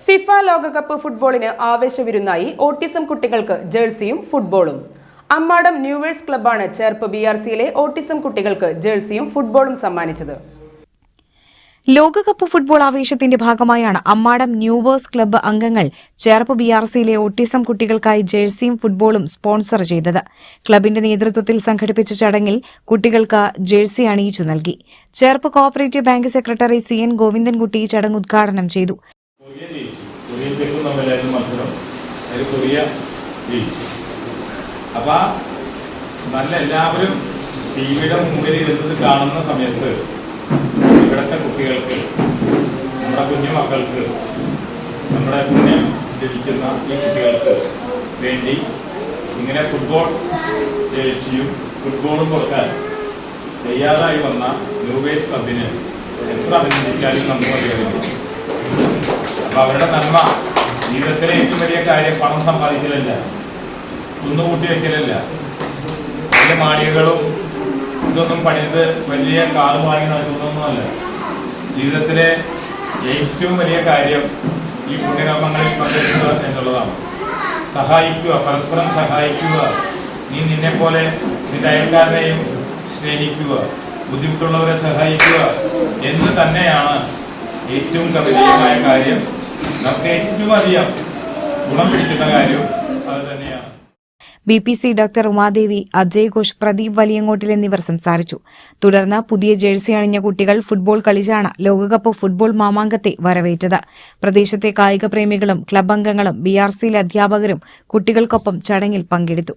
FIFA ലോകകപ്പ് ഫുട്ബോളിന് ആവേശവിരുന്നായി autism കുട്ടികൾക്ക് ജേഴ്സിയും ഫുട്ബോളും. അമ്മാടം ന്യൂവേഴ്സ് ക്ലബ്ബാണ് ചേർപ്പ് BRCയിലെ ഓട്ടിസം കുട്ടികൾക്ക് ജേഴ്സിയും ഫുട്ബോളും സമ്മാനിച്ചത്. ലോകകപ്പ് ഫുട്ബോൾ ആവേശത്തിന്റെ ഭാഗമായാണ് അമ്മാടം ന്യൂവേഴ്സ് ക്ലബ്ബ് അംഗങ്ങൾ ചേർപ്പ് BRCയിലെ ഓട്ടിസം കുട്ടികൾക്കായി ജേഴ്സിയും ഫുട്ബോളും സ്പോൺസർ ചെയ്തത്. ക്ലബിന്റെ നേതൃത്വത്തിൽ സംഘടിപ്പിച്ച ചടങ്ങിൽ കുട്ടികൾക്ക് ജേഴ്സി അണിയിച്ചു നൽകി. Cherpu cooperative bank secretary CN Govindankutty ചടങ്ങ് ഉദ്ഘാടനം ചെയ്തു. അപ്പൊ നല്ല എല്ലാവരും ടിവിയുടെ മുമ്പിൽ ഇരുന്നത് കാണുന്ന സമയത്ത് ഇവിടുത്തെ കുട്ടികൾക്ക്, നമ്മുടെ കുഞ്ഞുമക്കൾക്ക്, നമ്മുടെ പുണ്യം ലഭിക്കുന്ന ഈ കുട്ടികൾക്ക് വേണ്ടി ഇങ്ങനെ ഫുട്ബോൾ ജേഴ്സിയും ഫുട്ബോളും കൊടുക്കാൻ തയ്യാറായി വന്ന ന്യൂവേഴ്സ് ക്ലബിന് എത്ര അഭിനന്ദിച്ചാലും നമുക്ക് മതിയാവില്ല. അപ്പൊ അവരുടെ നന്മ, ജീവിതത്തിലെ ഏറ്റവും വലിയ കാര്യം പണം സമ്പാദിക്കലല്ല, കുന്നുകൂട്ടി വെക്കലല്ല, വലിയ മാളികകളും ഇതൊന്നും പണിത് വലിയ കാറ് വാങ്ങി നടക്കുന്നൊന്നുമല്ല. ജീവിതത്തിലെ ഏറ്റവും വലിയ കാര്യം ഈ പുണ്യകർമ്മങ്ങളിൽ പങ്കെടുക്കുക എന്നുള്ളതാണ്. സഹായിക്കുക, പരസ്പരം സഹായിക്കുക, നീ നിന്നെ പോലെ നിന്റെ അയൽക്കാരനെയും സ്നേഹിക്കുക, ബുദ്ധിമുട്ടുള്ളവരെ സഹായിക്കുക എന്ന് തന്നെയാണ് ഏറ്റവും ഗംഭീരമായ കാര്യം. നമുക്ക് ഏറ്റവും അധികം ഗുണം പിടിക്കുന്ന കാര്യം അത് തന്നെയാണ്. BPC ഡോക്ടർ ഉമാദേവി, അജയ് ഘോഷ്, പ്രദീപ് വലിയങ്ങോട്ടിൽ എന്നിവർ സംസാരിച്ചു. തുടർന്ന് പുതിയ ജേഴ്സി അണിഞ്ഞ കുട്ടികൾ ഫുട്ബോൾ കളിച്ചാണ് ലോകകപ്പ് ഫുട്ബോൾ മാമാങ്കത്തെ വരവേറ്റത്. പ്രദേശത്തെ കായിക പ്രേമികളും ക്ലബ് അംഗങ്ങളും BRCയിലെ അധ്യാപകരും കുട്ടികൾക്കൊപ്പം ചടങ്ങിൽ പങ്കെടുത്തു.